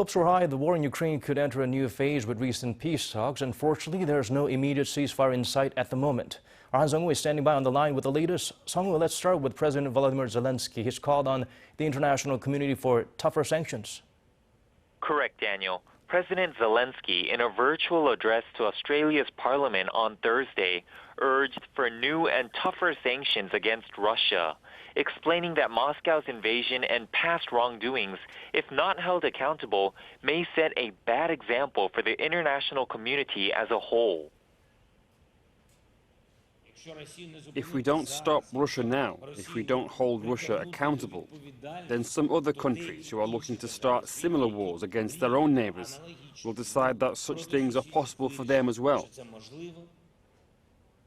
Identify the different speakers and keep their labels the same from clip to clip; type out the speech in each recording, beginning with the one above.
Speaker 1: Hopes were high the war in Ukraine could enter a new phase with recent peace talks. Unfortunately, there's no immediate ceasefire in sight at the moment. Our Han Seong-woo is standing by on the line with the latest. Seong-woo, let's start with President Volodymyr Zelenskyy. He's called on the international community for tougher sanctions.
Speaker 2: Correct, Daniel. President Zelenskyy, in a virtual address to Australia's parliament on Thursday, urged for new and tougher sanctions against Russia, explaining that Moscow's invasion and past wrongdoings, if not held accountable, may set a bad example for the international community as a whole.
Speaker 3: If we don't stop Russia now, if we don't hold Russia accountable, then some other countries who are looking to start similar wars against their own neighbors will decide that such things are possible for them as well.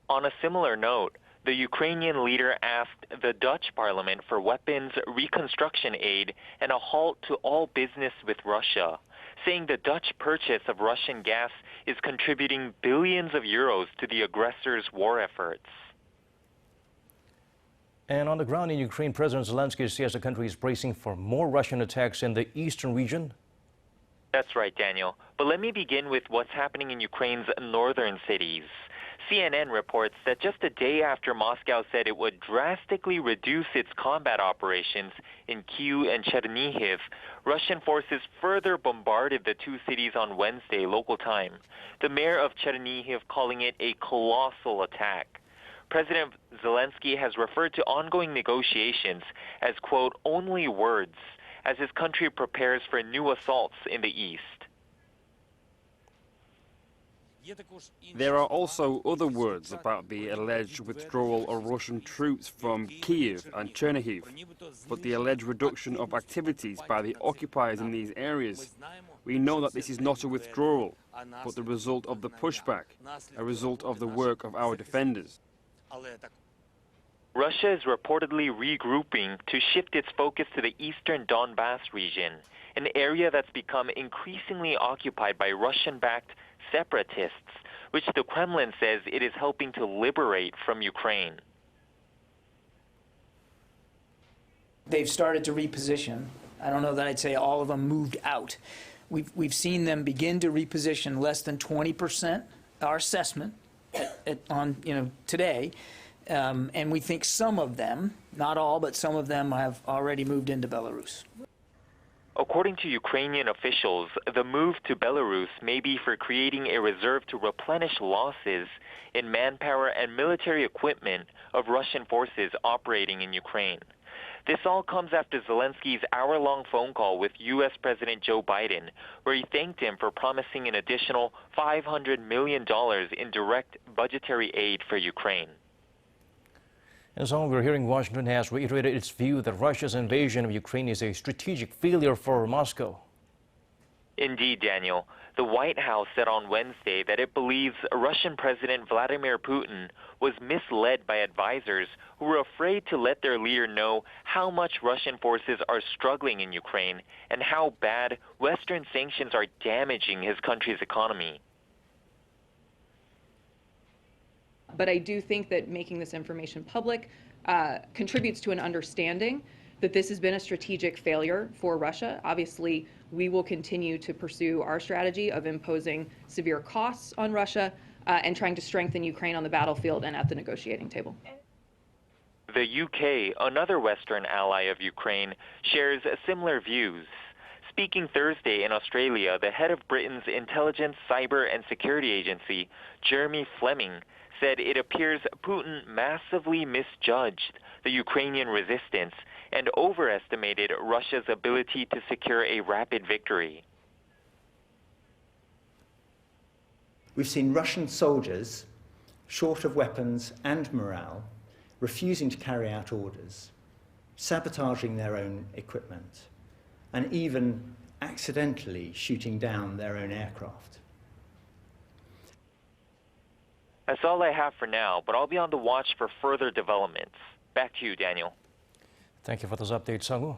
Speaker 2: On a similar note, the Ukrainian leader asked the Dutch parliament for weapons, reconstruction aid, and a halt to all business with Russia, saying the Dutch purchase of Russian gas is contributing billions of euros to the aggressor's war efforts.
Speaker 1: And on the ground in Ukraine, President Zelenskyy says the country is bracing for more Russian attacks in the eastern region.
Speaker 2: That's right, Daniel. But let me begin with what's happening in Ukraine's northern cities. CNN reports that just a day after Moscow said it would drastically reduce its combat operations in Kyiv and Chernihiv, Russian forces further bombarded the two cities on Wednesday local time, the mayor of Chernihiv calling it a colossal attack. President Zelenskyy has referred to ongoing negotiations as, quote, only words, as his country prepares for new assaults in the east.
Speaker 3: There are also other words about the alleged withdrawal of Russian troops from Kyiv and Chernihiv, but the alleged reduction of activities by the occupiers in these areas. We know that this is not a withdrawal, but the result of the pushback, a result of the work of our defenders.
Speaker 2: Russia is reportedly regrouping to shift its focus to the eastern Donbas region, an area that's become increasingly occupied by Russian-backed separatists, which the Kremlin says it is helping to liberate from Ukraine.
Speaker 4: They've started to reposition. I don't know that I'd say all of them moved out. We've seen them begin to reposition less than 20%, our assessment today. And we think some of them, not all, but some of them have already moved into Belarus.
Speaker 2: According to Ukrainian officials, the move to Belarus may be for creating a reserve to replenish losses in manpower and military equipment of Russian forces operating in Ukraine. This all comes after Zelensky's hour-long phone call with U.S. President Joe Biden, where he thanked him for promising an additional $500 million in direct budgetary aid for Ukraine.
Speaker 1: And so we're hearing Washington has reiterated its view that Russia's invasion of Ukraine is a strategic failure for Moscow.
Speaker 2: Indeed, Daniel. The White House said on Wednesday that it believes Russian President Vladimir Putin was misled by advisors who were afraid to let their leader know how much Russian forces are struggling in Ukraine and how bad Western sanctions are damaging his country's economy.
Speaker 5: But I do think that making this information public contributes to an understanding that this has been a strategic failure for Russia. Obviously, we will continue to pursue our strategy of imposing severe costs on Russia and trying to strengthen Ukraine on the battlefield and at the negotiating table.
Speaker 2: The UK, another Western ally of Ukraine, shares similar views. Speaking Thursday in Australia, the head of Britain's Intelligence, Cyber and Security Agency, Jeremy Fleming, said it appears Putin massively misjudged the Ukrainian resistance and overestimated Russia's ability to secure a rapid victory.
Speaker 6: We've seen Russian soldiers, short of weapons and morale, refusing to carry out orders, sabotaging their own equipment, and even accidentally shooting down their own aircraft.
Speaker 2: That's all I have for now, but I'll be on the watch for further developments. Back to you, Daniel.
Speaker 1: Thank you for those updates, Seong-woo.